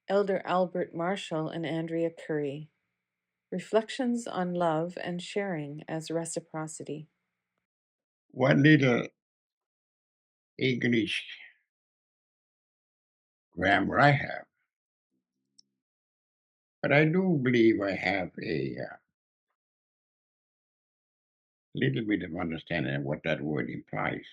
Elder Alberta Marshall and Andrea Currie. Reflections on Love and Sharing as Reciprocity. What little English grammar I have, but I do believe I have a little bit of understanding of what that word implies.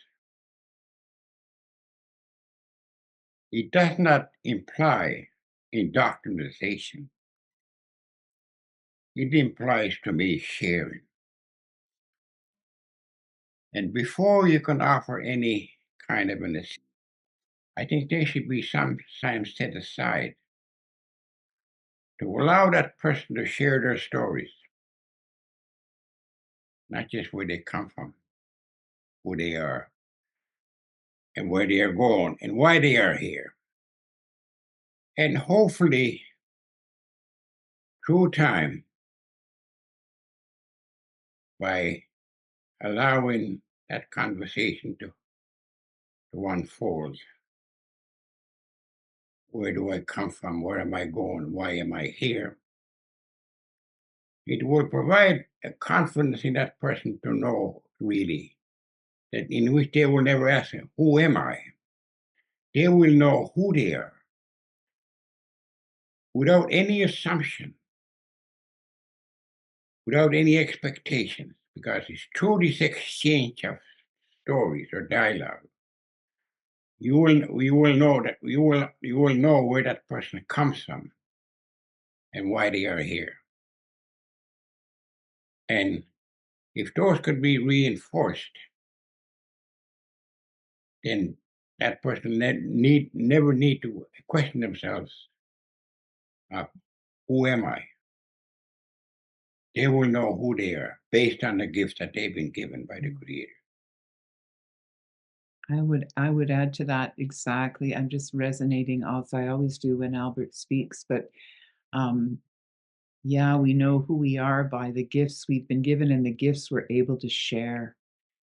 It does not imply indoctrination. It implies to me sharing. And before you can offer any kind of an assistance, I think there should be some time set aside to allow that person to share their stories, not just where they come from, who they are, and where they are going, and why they are here. And hopefully, through time, by allowing that conversation to unfold. Where do I come from? Where am I going? Why am I here? It will provide a confidence in that person to know really that in which they will never ask, who am I? They will know who they are without any assumption, without any expectations, because it's through this exchange of stories or dialogue you will know that you will know where that person comes from and why they are here. And if those could be reinforced, then that person never need to question themselves, uh, who am I? They will know who they are based on the gifts that they've been given by the Creator. I would add to that exactly. I'm just resonating also. I always do when Albert speaks, but um, yeah, we know who we are by the gifts we've been given and the gifts we're able to share.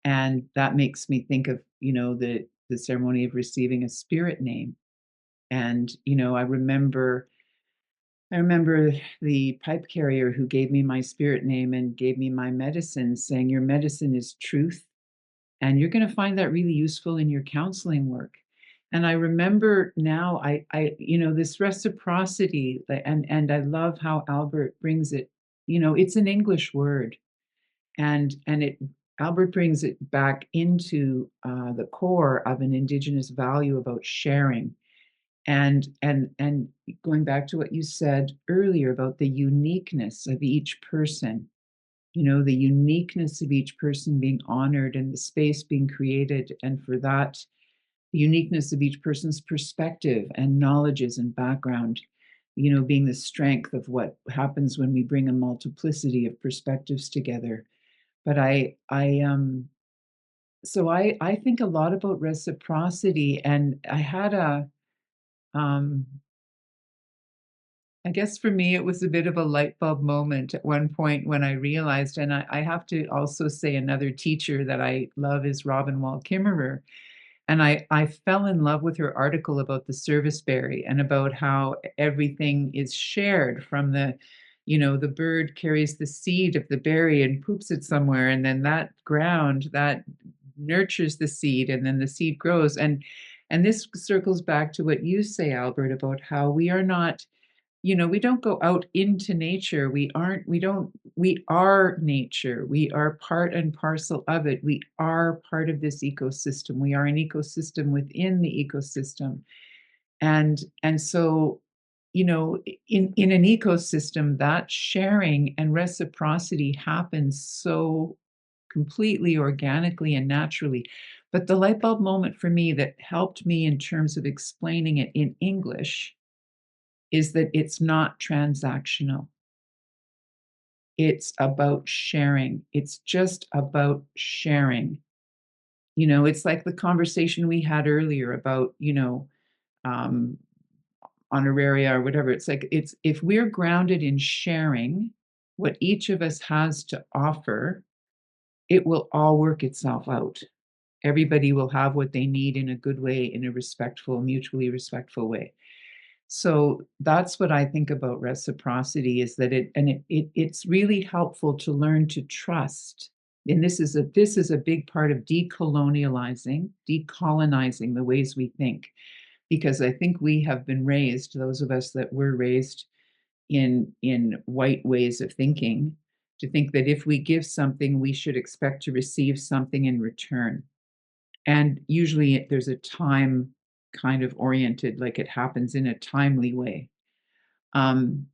And that makes me think of, the ceremony of receiving a spirit name. And, I remember the pipe carrier who gave me my spirit name and gave me my medicine, saying, "Your medicine is truth, and you're gonna find that really useful in your counseling work." And I remember now this reciprocity, and I love how Albert brings it. It's an English word, and it Albert brings it back into the core of an Indigenous value about sharing. And going back to what you said earlier about the uniqueness of each person, the uniqueness of each person being honored and the space being created, and for that, the uniqueness of each person's perspective and knowledges and background, being the strength of what happens when we bring a multiplicity of perspectives together. But I think a lot about reciprocity, and I had um, I guess for me, it was a bit of a light bulb moment at one point when I realized, and I have to also say another teacher that I love is Robin Wall Kimmerer. And I fell in love with her article about the service berry and about how everything is shared from the bird carries the seed of the berry and poops it somewhere, and then that ground that nurtures the seed, and then the seed grows. And this circles back to what you say, Albert, about how we are not, we don't go out into nature. We are nature. We are part and parcel of it. We are part of this ecosystem. We are an ecosystem within the ecosystem. And so, in an ecosystem, that sharing and reciprocity happens so completely organically and naturally. But the light bulb moment for me that helped me in terms of explaining it in English is that it's not transactional. It's about sharing. It's just about sharing. It's like the conversation we had earlier about, um, honoraria or whatever. It's like, it's if we're grounded in sharing what each of us has to offer, it will all work itself out. Everybody will have what they need in a good way, in a respectful, mutually respectful way. So that's what I think about reciprocity, is that it's really helpful to learn to trust. And this is a big part of decolonizing the ways we think, because I think we have been raised, those of us that were raised in white ways of thinking, to think that if we give something, we should expect to receive something in return. And usually there's a time kind of oriented, like it happens in a timely way. Um,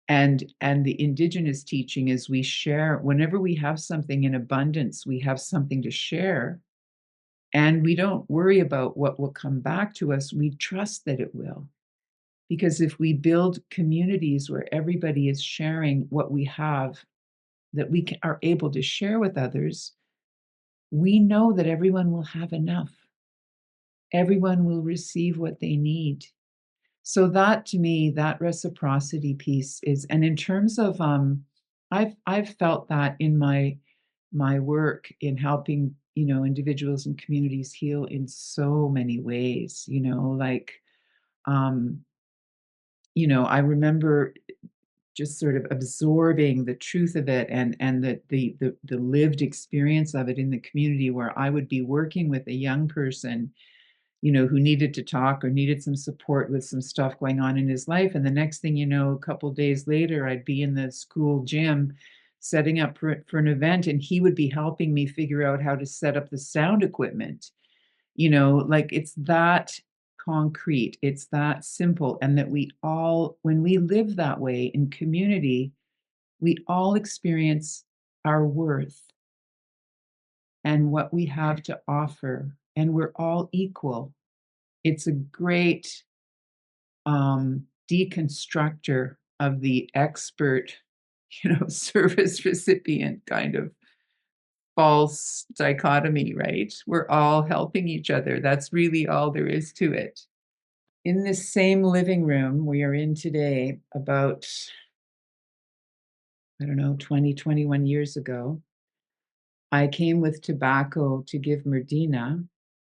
and the indigenous teaching is we share whenever we have something in abundance, we have something to share. And we don't worry about what will come back to us. We trust that it will. Because if we build communities where everybody is sharing what we have, that are able to share with others, we know that everyone will have enough. Everyone will receive what they need. So that, to me, that reciprocity piece is, and in terms of, I've felt that in my work in helping, individuals and communities heal in so many ways, like, um, I remember just sort of absorbing the truth of it, and the lived experience of it in the community, where I would be working with a young person, who needed to talk or needed some support with some stuff going on in his life. And the next thing you know, a couple of days later, I'd be in the school gym setting up for an event, and he would be helping me figure out how to set up the sound equipment. Like, it's that concrete, it's that simple. And that when we live that way in community, we all experience our worth and what we have to offer, and we're all equal. It's a great deconstructor of the expert, service recipient kind of false dichotomy, right? We're all helping each other. That's really all there is to it. In this same living room we are in today, about, I don't know, 20, 21 years ago, I came with tobacco to give Merdina.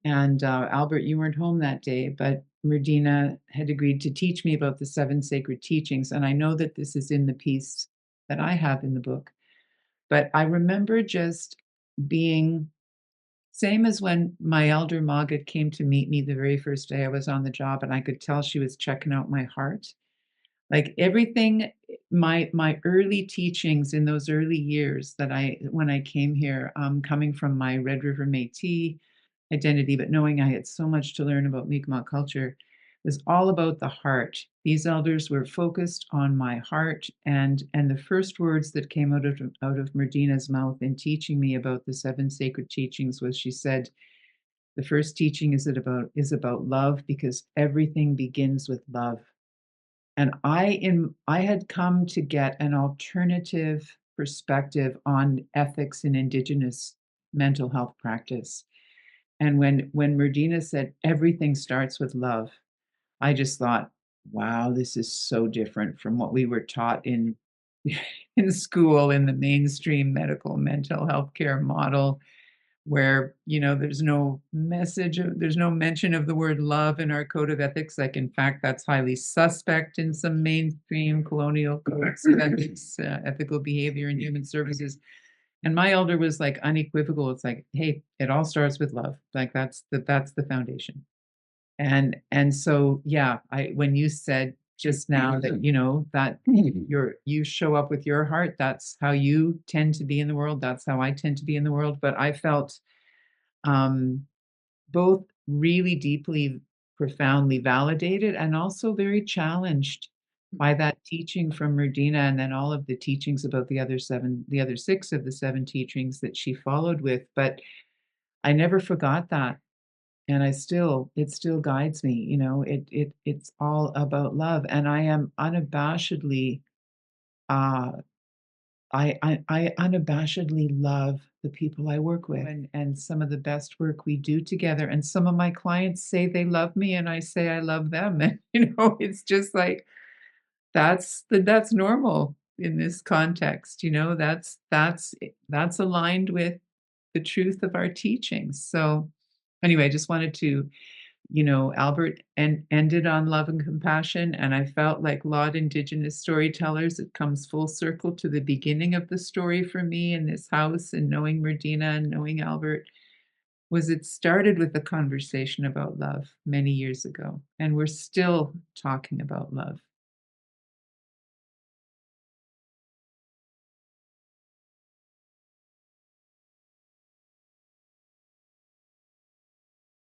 And Albert, you weren't home that day, but Merdina had agreed to teach me about the 7 sacred teachings. And I know that this is in the piece that I have in the book. But I remember just being, same as when my elder Margaret came to meet me the very first day I was on the job, and I could tell she was checking out my heart. Like everything, my early teachings in those early years, when I came here, coming from my Red River Métis identity, but knowing I had so much to learn about Mi'kmaq culture, was all about the heart. These elders were focused on my heart, and the first words that came out of Merdina's mouth in teaching me about the 7 sacred teachings was, she said, the first teaching is about love, because everything begins with love. And I had come to get an alternative perspective on ethics in Indigenous mental health practice. And when Merdina said everything starts with love, I just thought, wow, this is so different from what we were taught in in school, in the mainstream medical mental health care model, where, there's no there's no mention of the word love in our code of ethics. Like, in fact, that's highly suspect in some mainstream colonial codes of ethics, ethical behavior and human services. And my elder was like unequivocal. It's like, hey, it all starts with love. Like, that's the foundation. And so, yeah, when you said just now that, that you show up with your heart, that's how you tend to be in the world. That's how I tend to be in the world. But I felt, um, both really deeply, profoundly validated, and also very challenged by that teaching from Merdina, and then all of the teachings about the other 6 of the 7 teachings that she followed with. But I never forgot that. And it still guides me, it's all about love. And I am unabashedly, uh, I unabashedly love the people I work with, and some of the best work we do together. And some of my clients say they love me, and I say I love them. And it's just like, that's normal in this context. That's aligned with the truth of our teachings. So anyway, I just wanted to Albert ended on love and compassion, and I felt like a lot of Indigenous storytellers, it comes full circle to the beginning of the story for me in this house and knowing Merdina and knowing Albert, was it started with a conversation about love many years ago, and we're still talking about love.